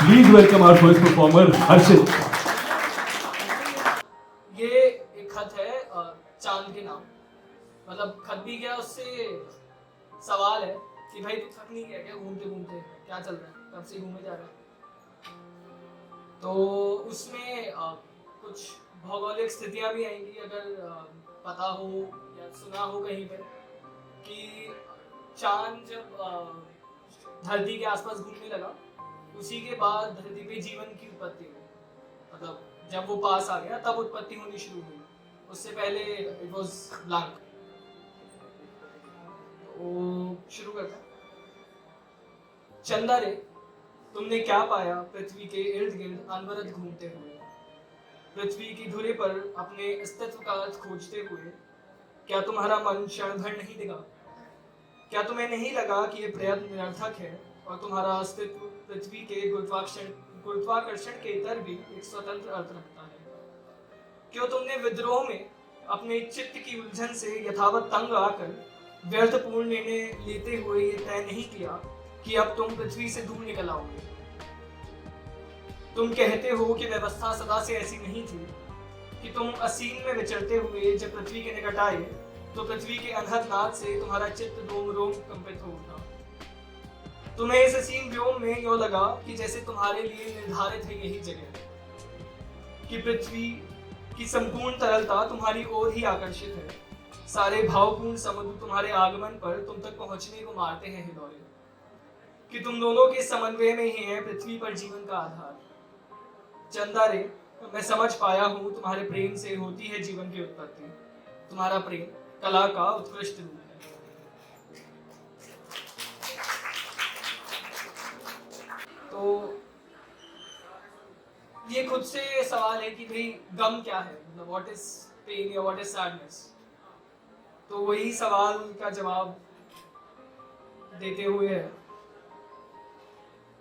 Please welcome our first performer, Harshit. ये एक खत है चांद के नाम। मतलब खत भी क्या, उससे सवाल है कि भाई तू थक नहीं गया क्या घूमते घूमते, क्या चल रहा है, कब से घूमे जा रहा है। तो उसमें कुछ भौगोलिक स्थितियां भी आएंगी, अगर पता हो या सुना हो कहीं पर कि चांद जब धरती के आसपास घूमने लगा, उसी के बाद धरती पे जीवन की उत्पत्ति हुई। मतलब जब वो पास आ गया तब उत्पत्ति होनी शुरू हुई, उससे पहले इट वाज ब्लैंक। तो शुरू करते हैं। चंदा रे, तुमने क्या पाया पृथ्वी के इर्द गिर्द अनवरत घूमते हुए, पृथ्वी की धुरे पर अपने अस्तित्व का अर्थ खोजते हुए? क्या तुम्हारा मन क्षण भर नहीं दिखा? क्या तुम्हें नहीं लगा कि यह प्रयत्न निरर्थक है और तुम्हारा अस्तित्व पृथ्वी के गुरुत्वाकर्षण के इतर भी एक स्वतंत्र अर्थ रखता है? क्यों तुमने विद्रोह में अपने चित्त की उलझन से यथावत तंग आकर व्यर्थपूर्ण निर्णय लेते हुए ये तय नहीं किया कि अब तुम पृथ्वी से दूर निकल आओगे? तुम कहते हो कि व्यवस्था सदा से ऐसी नहीं थी कि तुम असीम में विचरते हुए जब पृथ्वी के निकट आए तो पृथ्वी के अनहद नाद से तुम्हारा चित्त रोम रोम कंपित हो उठा। तुम्हें इस असीम व्योम में यूं लगा कि जैसे तुम्हारे लिए निर्धारित है यही जगह, कि पृथ्वी की संपूर्ण तरलता तुम्हारी ओर ही आकर्षित है। सारे भावपूर्ण समुद्र तुम्हारे आगमन पर तुम तक पहुंचने को मारते हैं हिलोरे, कि तुम दोनों के समन्वय में ही है पृथ्वी पर जीवन का आधार। चंदा रे, मैं समझ पाया हूं तुम्हारे प्रेम से होती है जीवन की उत्पत्ति। तुम्हारा प्रेम कला का उत्कृष्ट रूप है। तो ये खुद से सवाल है कि भाई गम क्या है, मतलब व्हाट इज पेन या व्हाट इज सैडनेस। तो वही सवाल का जवाब देते हुए है,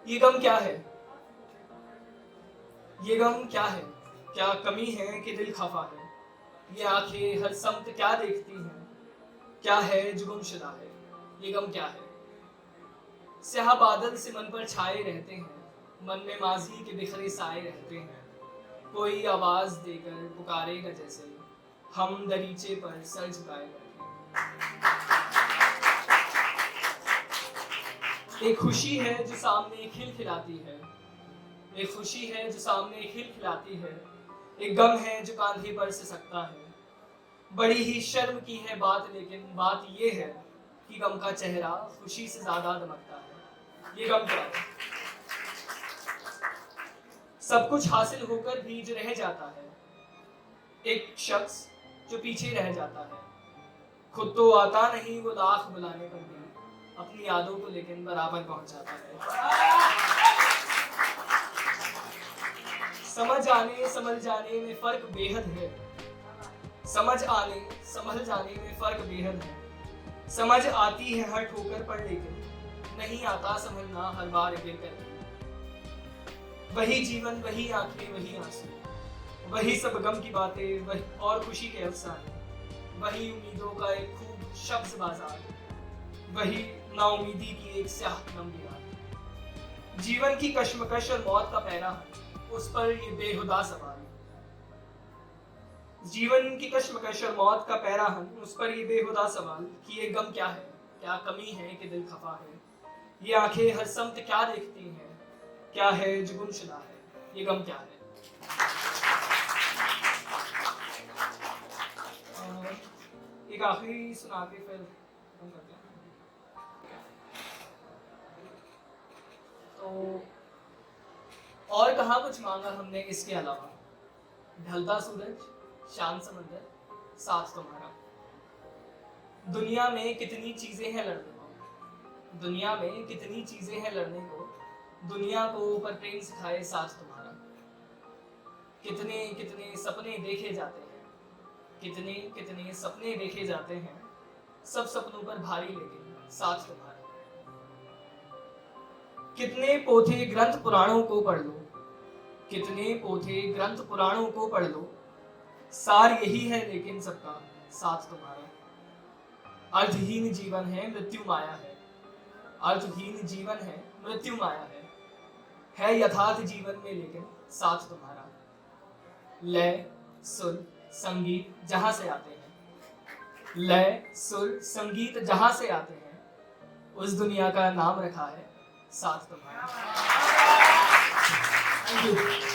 ये गम क्या है? ये गम क्या है? क्या कमी है कि दिल खफा है? ये आंखें हर समत क्या देखती हैं? क्या है जो गुमशुदा है? ये गम क्या है? स्याह बादल से मन पर छाए रहते हैं, मन में माजी के बिखरे साए रहते हैं। कोई आवाज देकर पुकारेगा जैसे हम दरीचे पर सर झुकाए बैठे हैं। एक खुशी है जो सामने खिलखिलाती है, एक खुशी है जो सामने खिलखिलाती है। एक गम है जो कांधे पर से सकता है। बड़ी ही शर्म की है बात, लेकिन बात ये है कि गम का चेहरा खुशी से ज्यादा दमकता है। ये गम क्या है? सब कुछ हासिल होकर भी जो रह जाता है, एक शख्स जो पीछे रह जाता है। खुद तो आता नहीं वो लाख बुलाने पर भी, अपनी यादों को लेकिन बराबर पहुंच जाता है। समझ आने संभल जाने में फर्क बेहद है। समझ आने संभल जाने में फर्क बेहद है। समझ आती है हर ठोकर पर, लेकिन नहीं आता संभलना हर बार गिर कर। वही जीवन, वही आंखें, वही आंसू, वही सब गम की बातें, वही और खुशी के अफसाने, वही उम्मीदों का एक खूब शब्द बाजार, वही नाउमीदी की एक स्याह लंबी रात। जीवन की कश्मकश और मौत का पैरा, उस पर ये बेहुदा सवाल। जीवन की कश्मकश और मौत का पैराहन, उस पर ये बेहुदा सवाल कि ये गम क्या है? क्या कमी है कि दिल खफा है? ये आंखें हर समत क्या देखती हैं? क्या है जो गुमशुदा है? ये गम क्या है? एक आखिरी सुना के फिर हम करते हैं। तो और कहाँ कुछ मांगा हमने इसके अलावा? ढलता सूरज, शांत समंदर, साथ तुम्हारा। दुनिया में कितनी चीजें हैं लड़ने को, दुनिया में कितनी चीजें हैं लड़ने को, दुनिया को पर प्रेम सिखाए साथ तुम्हारा। कितने कितने सपने देखे जाते हैं, कितने कितने सपने देखे जाते हैं, सब सपनों पर भारी लेकिन साथ तुम्हारा। कितने पोथे ग्रंथ पुराणों को पढ़ लो, कितने पोथे ग्रंथ पुराणों को पढ़ लो, सार यही है लेकिन सबका साथ तुम्हारा। अर्थहीन जीवन है मृत्यु माया है, अर्थहीन जीवन है मृत्यु माया है यथार्थ जीवन में लेकिन साथ तुम्हारा। लय सुर संगीत जहां से आते हैं, लय सुर संगीत जहां से आते हैं, उस दुनिया का नाम रखा है साथ तुम्हारा। Thank you.